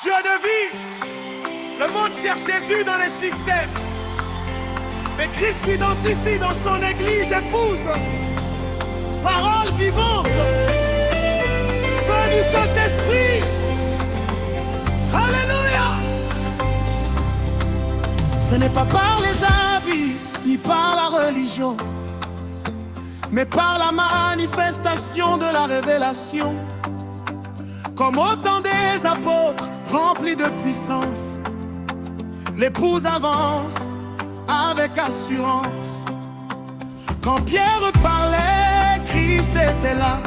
Dieu de vie. Le monde cherche Jésus dans les systèmes, mais Christ s'identifie dans son église épouse. Parole vivante, feu du Saint-Esprit. Alléluia. Ce n'est pas par les habits, ni par la religion, mais par la manifestation de la révélation. Comme au temps des apôtres, remplis de puissance, l'épouse avance avec assurance. Quand Pierre parlait, Christ était là.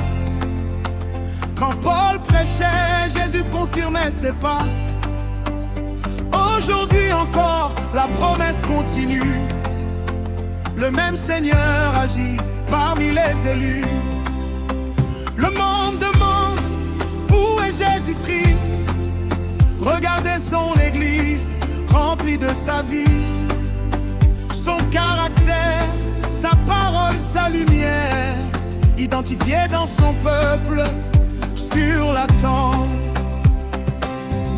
Quand Paul prêchait, Jésus confirmait ses pas. Aujourd'hui encore, la promesse continue. Le même Seigneur agit parmi les élus. Le monde demande où est Jésus-Christ. Regardez son église remplie de sa vie, son caractère, sa parole, sa lumière, identifié dans son peuple sur la terre.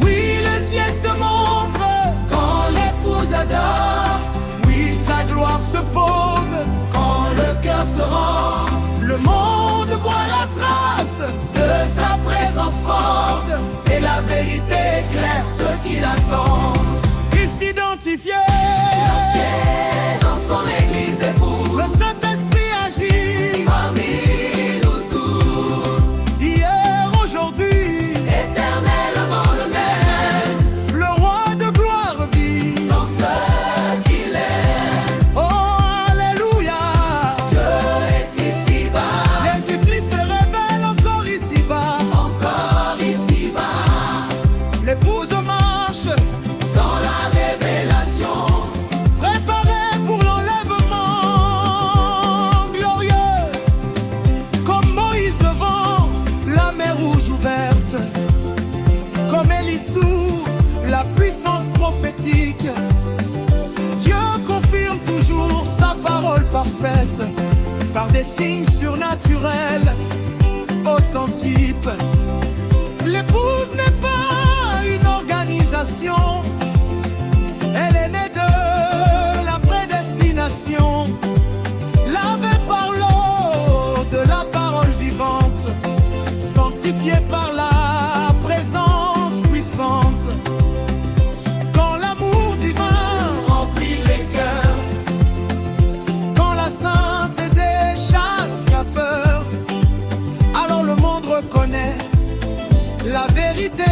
Oui, le ciel se montre quand l'épouse adore. Oui, sa gloire se pose quand le cœur se rend. Le monde voit la trace de sa présence forte, et la vérité éclaire ceux qui l'attendent. Christ identifié dans son église épouse. Le Saint-Esprit agit parmi nous tous. Hier, aujourd'hui, éternellement le même. Le roi de gloire vit dans ce qu'il est. Oh, alléluia. Dieu est ici-bas. Jésus-Christ se révèle encore ici-bas. Encore ici-bas. L'épouse marche dans la révélation, préparée pour l'enlèvement glorieux. Comme Moïse devant la mer rouge ouverte, comme Élie sous la puissance prophétique, Dieu confirme toujours sa parole parfaite par des signes surnaturels authentiques. L'épouse n'est pas une organisation, elle est née de la prédestination, lavée par l'eau de la parole vivante, sanctifiée par la présence puissante. Quand l'amour divin remplit les cœurs, quand la sainteté chasse la peur, alors le monde reconnaît la vérité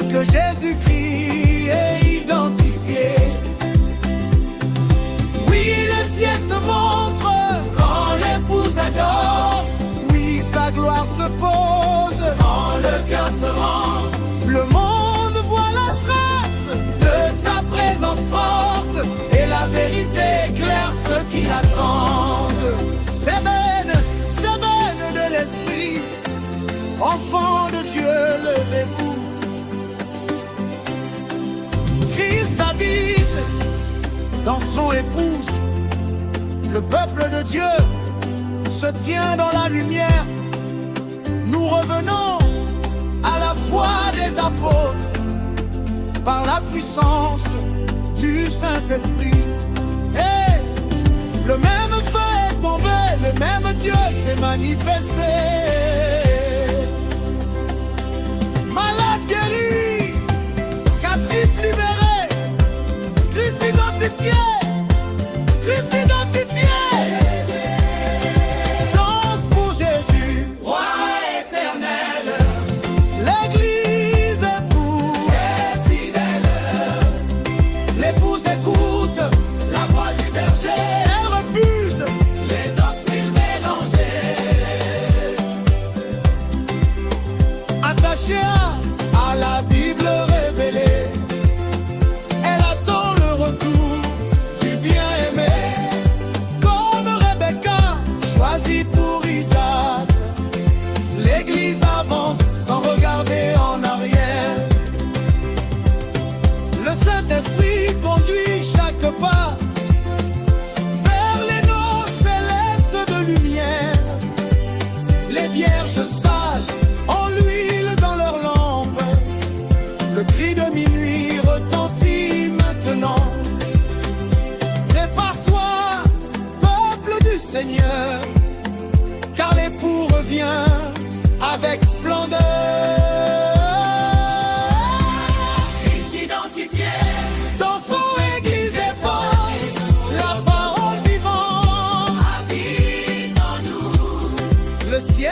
que Jésus-Christ est identifié. Oui, le ciel se montre quand l'épouse adore. Oui, sa gloire se pose quand le cœur se rend. Le monde voit la trace de sa présence forte, et la vérité éclaire ceux qui l'attendent. S'émène de l'esprit, enfants de Dieu, levez-vous. Christ habite dans son épouse. Le peuple de Dieu se tient dans la lumière. Nous revenons à la voix des apôtres par la puissance du Saint-Esprit. Et le même feu est tombé, le même Dieu s'est manifesté. Malade guéri, captif libéré, Christ identifié, Christ identifié. Danse pour Jésus, roi éternel. L'église épouse est fidèle. L'épouse écoute la voix du berger. Elle refuse les doctrines mélangées.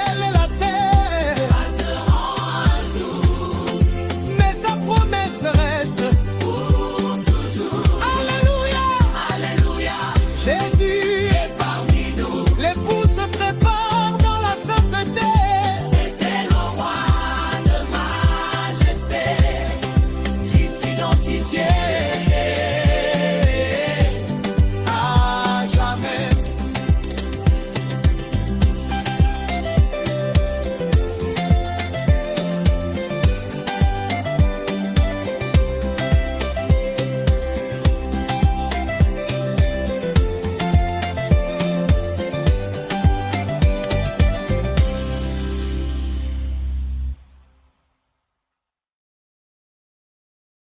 ciel et la terre.